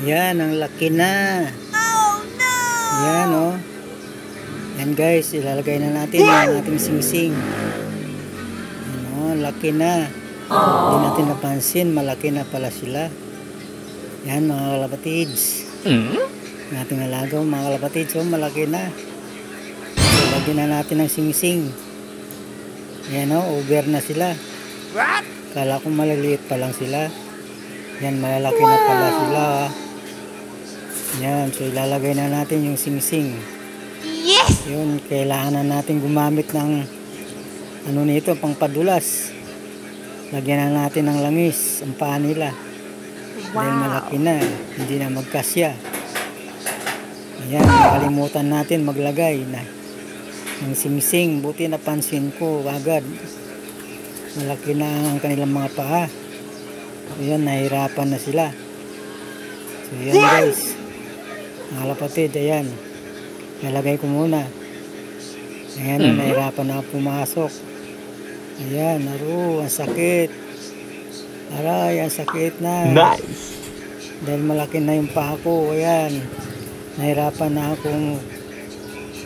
Yan, ang laki na. Oh no! Yan, oh. Yan guys, ilalagay na natin yung ating singsing. Yan, oh, laki na. Hindi natin napansin, malaki na pala sila. Yan mga kalapatids. Yung ating alagaw mga kalapatids, oh, malaki na. So, lagyan na natin ng singsing. Yan, oh, over na sila. Kala ko maliliit pa lang sila. Yan, malalaki na pala sila. Yan, so ilalagay na natin yung singsing. Yes! Yun, kailangan na natin gumamit ng ano nito, pang padulas. Lagyan na natin ng langis ang paa nila. Dahil malaki na, hindi na magkasya. Ayan, nakalimutan natin maglagay na ng singsing. Buti napansin ko agad. Malaki na ang kanilang mga paa. Ayan, nahirapan na sila. So yan guys, mga kalapatid, ayan, nalagay ko muna. Ayan, nahirapan na pumasok. Ayan, aro, ang sakit. Aray, ang sakit na. Nice! Dahil malaki na yung paa ko. Ayan, nahirapan na akong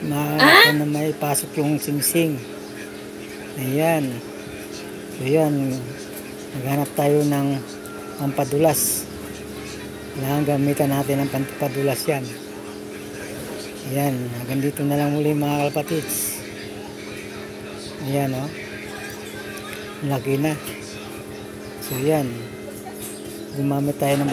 na may pasok yung singsing. Ayan. So yan, naghanap tayo ng pampadulas. Kailangan gamitan natin ng pampadulas yan. Ayan, hanggang dito na lang muli mga kalapatids. Ayan, oh, laki na. So yan, gumamit tayo ng